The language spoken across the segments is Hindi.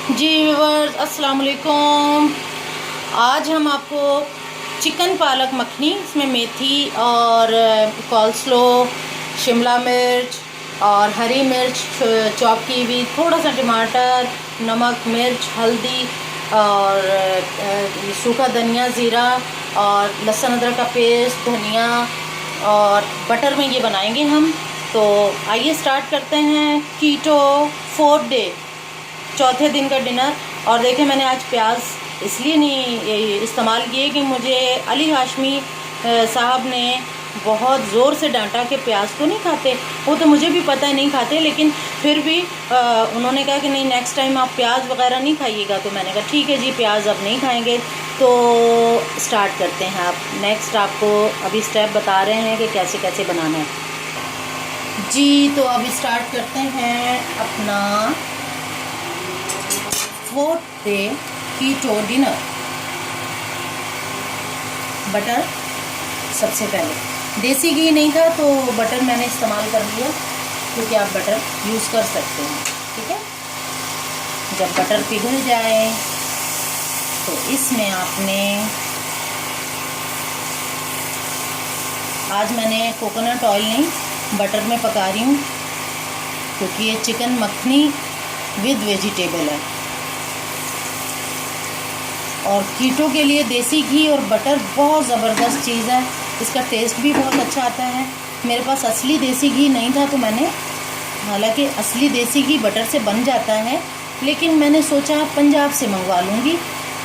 जी व्यूअर्स, अस्सलाम वालेकुम। आज हम आपको चिकन पालक मखनी, इसमें मेथी और कॉल्स्लो, शिमला मिर्च और हरी मिर्च चॉप की हुई, थोड़ा सा टमाटर, नमक, मिर्च, हल्दी और सूखा धनिया, ज़ीरा और लहसुन अदरक का पेस्ट, धनिया और बटर में ये बनाएंगे हम। तो आइए स्टार्ट करते हैं। कीटो 4th डे, चौथे दिन का डिनर। और देखें, मैंने आज प्याज इसलिए नहीं इस्तेमाल किए कि मुझे अली हाशमी साहब ने बहुत ज़ोर से डांटा कि प्याज तो नहीं खाते। वो तो मुझे भी पता है नहीं खाते, लेकिन फिर भी उन्होंने कहा कि नहीं, नेक्स्ट टाइम आप प्याज वगैरह नहीं खाइएगा। तो मैंने कहा ठीक है जी, प्याज अब नहीं खाएंगे। तो स्टार्ट करते हैं। आप नेक्स्ट आपको अभी स्टेप बता रहे हैं कि कैसे कैसे बनाना है जी। तो अभी स्टार्ट करते हैं अपना 4th डे कीटो डिनर। बटर सबसे पहले, देसी घी नहीं था तो बटर मैंने इस्तेमाल कर लिया, क्योंकि आप बटर यूज़ कर सकते हैं। ठीक है, जब बटर पिघल जाए तो इसमें आपने, आज मैंने कोकोनट ऑयल नहीं, बटर में पका रही हूँ, क्योंकि ये चिकन मखनी विद वेजिटेबल है। और कीटो के लिए देसी घी और बटर बहुत ज़बरदस्त चीज़ है, इसका टेस्ट भी बहुत अच्छा आता है। मेरे पास असली देसी घी नहीं था, तो मैंने, हालांकि असली देसी घी बटर से बन जाता है, लेकिन मैंने सोचा पंजाब से मंगवा लूँगी।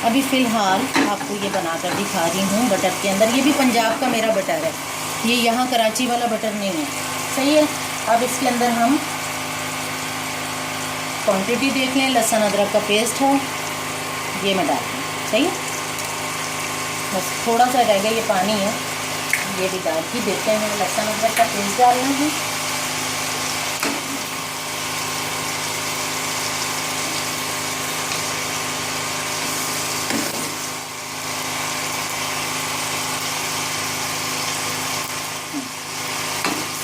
अभी फ़िलहाल आपको ये बनाकर दिखा रही हूँ बटर के अंदर। ये भी पंजाब का मेरा बटर है, ये यहाँ कराची वाला बटर नहीं है। सही है। अब इसके अंदर हम क्वांटिटी देख लें। लहसुन अदरक का पेस्ट है, ये मैं डालती हूँ। सही है, बस थोड़ा सा रह गया, ये पानी है, ये भी डाल ही देते हैं। लहसुन अदरक का पेस्ट डालना है।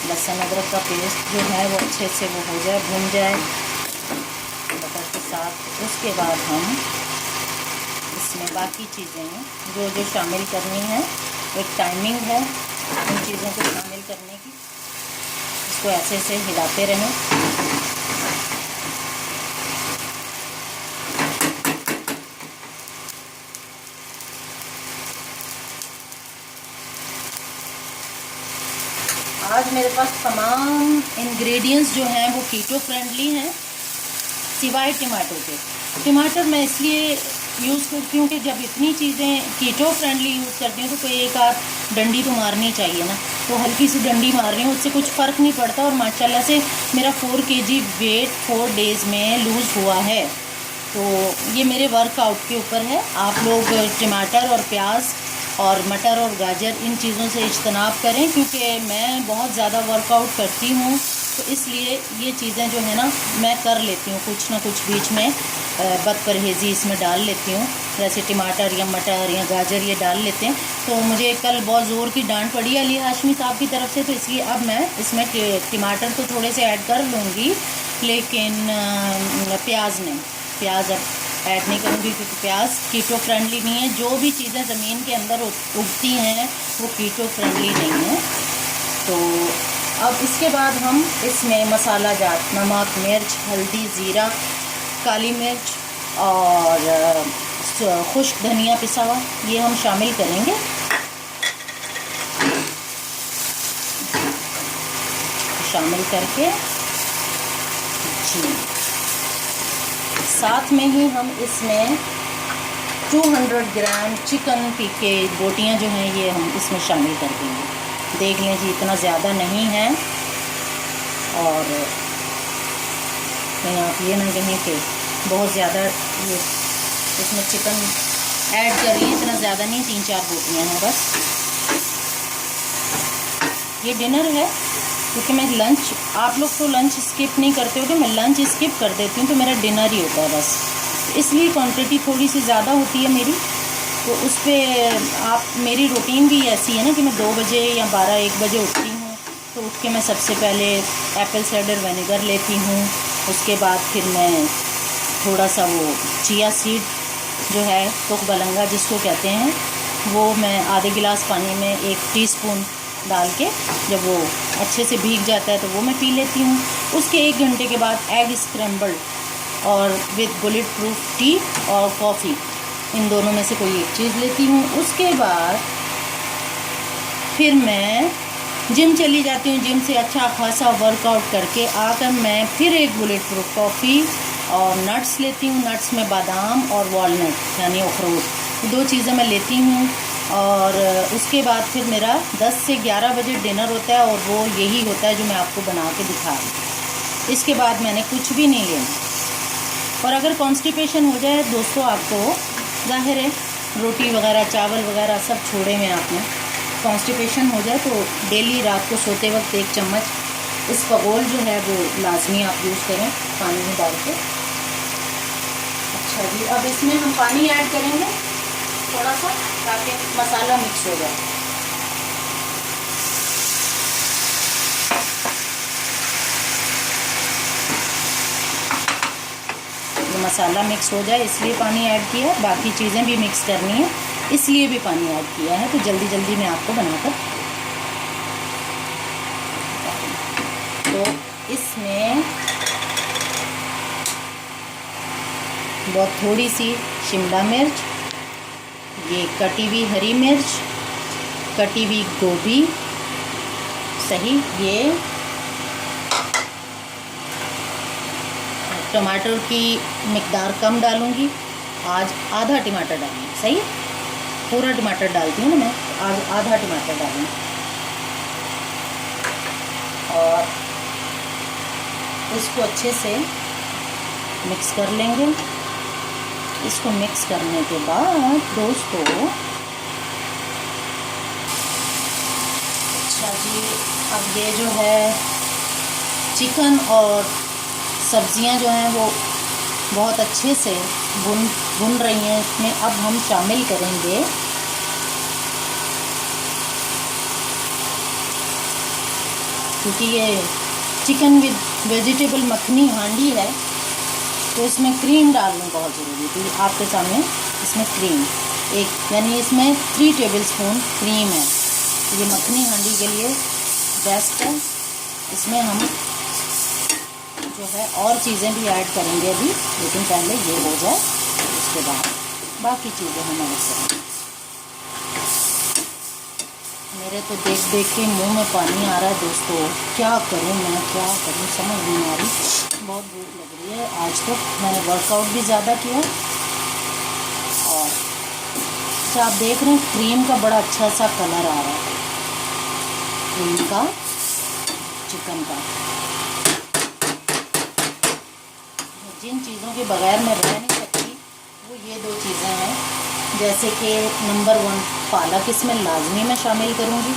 लहसुन अदरक का पेस्ट जो है वो अच्छे से वो हो जाए, भुन जाए बटर के साथ। उसके बाद हम इसमें बाकी चीज़ें जो जो शामिल करनी है, एक टाइमिंग है उन चीज़ों को शामिल करने की। इसको ऐसे से हिलाते रहें। आज मेरे पास तमाम इंग्रेडिएंट्स जो हैं वो कीटो फ्रेंडली हैं, सिवाय टमाटो के। टमाटर मैं इसलिए यूज़ करती हूँ कि जब इतनी चीज़ें कीटो फ्रेंडली यूज़ करती हूँ तो कोई एक आध डंडी तो मारनी चाहिए ना, तो हल्की सी डंडी मार रही हूँ, उससे कुछ फ़र्क नहीं पड़ता। और माशाल्लाह से मेरा 4 kg वेट 4 डेज़ में लूज़ हुआ है। तो ये मेरे वर्कआउट के ऊपर है। आप लोग टमाटर और प्याज और मटर और गाजर, इन चीज़ों से इज्तनाब करें, क्योंकि मैं बहुत ज़्यादा वर्कआउट करती हूँ, तो इसलिए ये चीज़ें जो है ना मैं कर लेती हूँ, कुछ ना कुछ बीच में बदपरहेज़ी इसमें डाल लेती हूँ। जैसे टमाटर या मटर या गाजर ये डाल लेते हैं। तो मुझे कल बहुत ज़ोर की डांट पड़ी अली हाशमी साहब की तरफ से, तो इसलिए अब मैं इसमें टमाटर तो थोड़े से ऐड कर लूँगी, लेकिन प्याज नहीं, प्याज अब ऐड नहीं करूँगी, क्योंकि प्याज कीटो फ्रेंडली नहीं है। जो भी चीज़ें ज़मीन के अंदर उगती हैं वो कीटो फ्रेंडली नहीं है। तो अब इसके बाद हम इसमें मसाला जात, नमक, मिर्च, हल्दी, ज़ीरा, काली मिर्च और खुश्क धनिया पिसा हुआ, ये हम शामिल करेंगे। शामिल करके जी, साथ में ही हम इसमें 200 ग्राम चिकन पीके बोटियां जो हैं ये हम इसमें शामिल कर देंगे। देख लें जी, इतना ज़्यादा नहीं है, और कहीं आप ये ना कहें कि बहुत ज़्यादा ये इसमें चिकन ऐड कर रही है। इतना ज़्यादा नहीं, 3-4 बोटियाँ हैं बस। ये डिनर है, क्योंकि मैं लंच, आप लोग तो लंच स्किप नहीं करते हो, कि मैं लंच स्किप कर देती हूँ, तो मेरा डिनर ही होता है बस। इसलिए क्वांटिटी थोड़ी सी ज़्यादा होती है मेरी। तो उस पर आप, मेरी रूटीन भी ऐसी है ना कि मैं 2 बजे या 12-1 बजे उठती हूँ, तो उठ के मैं सबसे पहले एप्पल साइडर विनेगर लेती हूँ। उसके बाद फिर मैं थोड़ा सा वो चिया सीड जो है तुकबलंगा जिसको कहते हैं, वो मैं आधे गिलास पानी में 1 टीस्पून डाल के जब वो अच्छे से भीग जाता है तो वो मैं पी लेती हूँ। उसके 1 घंटे के बाद एग स्क्रैम्बल्ड और विद बुलेट प्रूफ टी और कॉफ़ी, इन दोनों में से कोई एक चीज़ लेती हूँ। उसके बाद फिर मैं जिम चली जाती हूँ। जिम से अच्छा खासा वर्कआउट करके आकर मैं फिर एक बुलेट प्रूफ कॉफ़ी और नट्स लेती हूँ। नट्स में बादाम और वॉलनट यानी अखरोट, 2 चीज़ें मैं लेती हूँ। और उसके बाद फिर मेरा 10 से 11 बजे डिनर होता है और वो यही होता है जो मैं आपको बना के दिखा रही हूँ। इसके बाद मैंने कुछ भी नहीं लेना। और अगर कॉन्स्टिपेशन हो जाए दोस्तों, आपको ज़ाहिर है रोटी वगैरह चावल वगैरह सब छोड़े में आपने, कॉन्स्टिपेशन हो जाए तो डेली रात को सोते वक्त 1 चम्मच इसबगोल जो है वो लाजमी आप यूज़ करें पानी में डाल के। अच्छा जी, अब इसमें हम पानी ऐड करेंगे थोड़ा सा ताकि मसाला मिक्स हो जाए। मसाला मिक्स हो जाए इसलिए पानी ऐड किया है, बाकी चीज़ें भी मिक्स करनी है इसलिए भी पानी ऐड किया है। तो जल्दी जल्दी मैं आपको बनाकर, तो इसमें बहुत थोड़ी सी शिमला मिर्च, ये कटी हुई हरी मिर्च, कटी हुई गोभी, सही, ये टमाटर की मिकदार कम डालूँगी, आज आधा टमाटर डालूँगी, सही, पूरा टमाटर डालती हूँ ना मैं, आज आधा टमाटर डालूँगी। और इसको अच्छे से मिक्स कर लेंगे। इसको मिक्स करने के बाद दोस्तों, अच्छा जी, अब ये जो है चिकन और सब्जियां जो हैं वो बहुत अच्छे से भुन रही हैं। इसमें अब हम शामिल करेंगे क्योंकि ये चिकन विद वेजिटेबल मखनी हांडी है तो इसमें क्रीम डालना बहुत ज़रूरी थी। आपके सामने इसमें क्रीम एक, यानी इसमें 3 टेबलस्पून क्रीम है। ये मखनी हांडी के लिए बेस्ट है। इसमें हम जो है और चीज़ें भी ऐड करेंगे अभी, लेकिन पहले ये हो जाए उसके बाद बाकी चीज़ें हम ऐड करेंगे। मेरे तो देख देख के मुंह में पानी आ रहा है दोस्तों, क्या करूं मैं, क्या करूं समझ नहीं आ रही, बहुत भूख लग रही है। आज तो मैंने वर्कआउट भी ज़्यादा किया और अच्छा आप देख रहे हैं क्रीम का बड़ा अच्छा सा कलर आ रहा है, क्रीम का, चिकन का। जिन चीज़ों के बगैर मैं रह नहीं सकती वो ये 2 चीज़ें हैं, जैसे कि नंबर 1 पालक इसमें लाजमी मैं शामिल करूँगी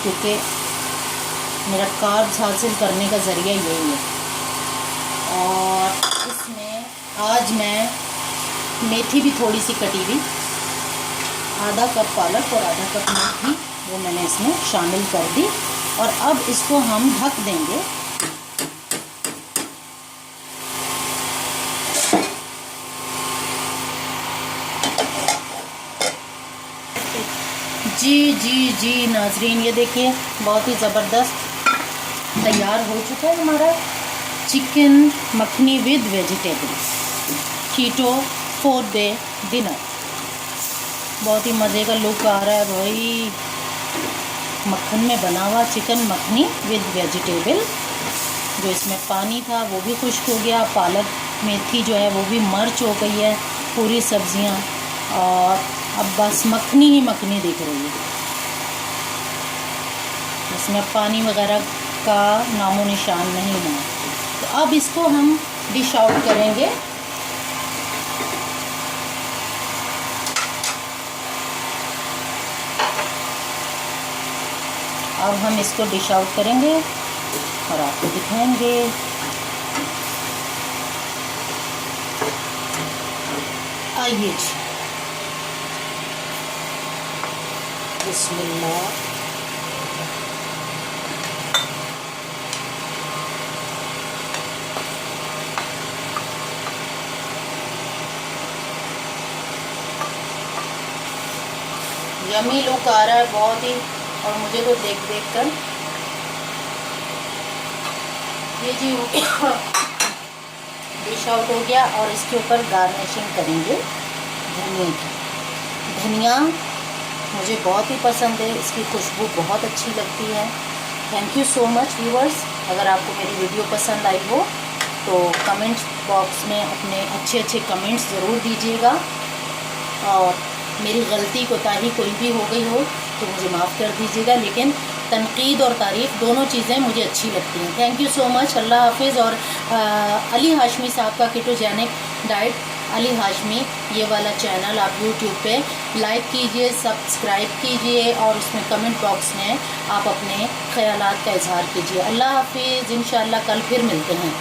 क्योंकि मेरा कार्ब्स हासिल करने का ज़रिया यही है। और इसमें आज मैं मेथी भी थोड़ी सी कटी हुई, आधा कप पालक और आधा कप मेथी वो मैंने इसमें शामिल कर दी। और अब इसको हम ढक देंगे। जी जी जी नाजरीन, ये देखिए बहुत ही ज़बरदस्त तैयार हो चुका है हमारा chicken makhani with vegetable keto 4 day dinner. बहुत ही मज़े का लुक आ रहा है भाई, मक्खन में बना हुआ चिकन मखनी विद वेजिटेबल। जो इसमें पानी था वो भी खुश्क हो गया, पालक मेथी जो है वो भी मर्च हो गई है, पूरी सब्जियां, और अब बस मखनी ही मखनी दिख रही है। इसमें पानी वगैरह का नामो निशान नहीं है। तो अब इसको हम डिश आउट करेंगे। अब हम इसको डिश आउट करेंगे और आपको दिखाएंगे। आइए जी, बिस्मिल्लाह। यमी लुक आ रहा है बहुत ही, और मुझे तो देख देख कर ये जी डिश आउट हो गया। और इसके ऊपर गार्निशिंग करेंगे धनिया की। धनिया मुझे बहुत ही पसंद है, इसकी खुशबू बहुत अच्छी लगती है। Thank you so much viewers. अगर आपको मेरी वीडियो पसंद आई हो तो कमेंट बॉक्स में अपने अच्छे अच्छे कमेंट्स ज़रूर दीजिएगा, और मेरी गलती कोताही कोई भी हो गई हो तो मुझे माफ़ कर दीजिएगा, लेकिन तनकीद और तारीफ़ दोनों चीज़ें मुझे अच्छी लगती हैं। Thank you so much. अल्लाह हाफिज़। और अली हाशमी साहब का कीटोजेनिक डाइट, अली हाशमी ये वाला चैनल आप यूट्यूब पे लाइक कीजिए, सब्सक्राइब कीजिए, और उसमें कमेंट बॉक्स में आप अपने ख़यालात का इजहार कीजिए। अल्लाह हाफिज़। इंशाअल्लाह कल फिर मिलते हैं।